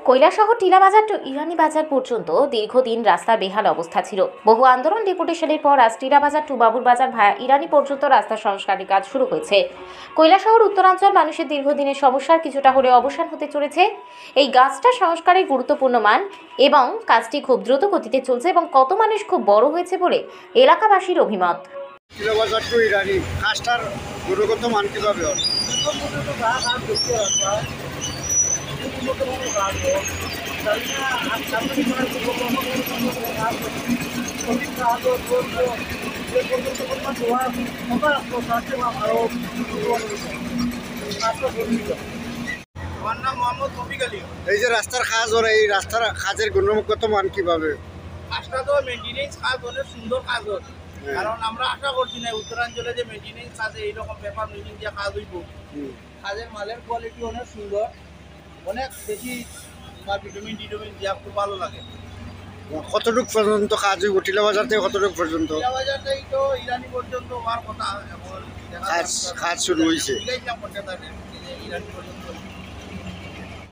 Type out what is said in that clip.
Kailashahar Tilabazar two ইরানীবাজার পর্যন্ত দীর্ঘদিন রাস্তার বেহাল অবস্থা ছিল। বহু আন্দোলন ডেপুটেশনের পর আজ টিলাবাজার টু বাবুরবাজার ভায়া ইরানী পর্যন্ত রাস্তা সংস্কারের কাজ শুরু হয়েছে। কৈলাসহর উত্তরাঞ্চল মানুষের দীর্ঘদিনের সমস্যার কিছুটা হলেও অবসান হতে চলেছে। এই গাছটা সংস্কারের গুরুত্বপূর্ণ মান এবং কাজটি খুব দ্রুত গতিতে চলছে এবং কত মানুষ খুব বড় হয়েছে বলে এলাকাবাসীর অভিমত। টিলাবাজার টু ইরানী কাজটার গুণগত মান কিভাবে হয়? আমার নাম মোহাম্মদ রফিক আলী। এই যে রাস্তার কাজ ওর এই রাস্তার কাজের গুণগত মান কিভাবে? কাজটা তো মেনটেনেন্স কাজ অনেক সুন্দর কাজ হচ্ছে, কারণ আমরা আশা করছি না উত্তরাঞ্চলে যে মেনটেনেন্স কাজে এইরকম পেপার মিটিং দিয়ে কাজ হইব। কাজের মালের কোয়ালিটি অনেক সুন্দর, অনেক বেশি ভিটামিন টিটামিন দেওয়া খুব ভালো লাগে। কতটুক পর্যন্ত কাজ হইব? টিলাবাজার থেকে কতটুক পর্যন্ত বাজার থেকে তো ইরানি পর্যন্ত হওয়ার কথা, এখন কাজ শুরু হয়েছে। ইরানি পর্যন্ত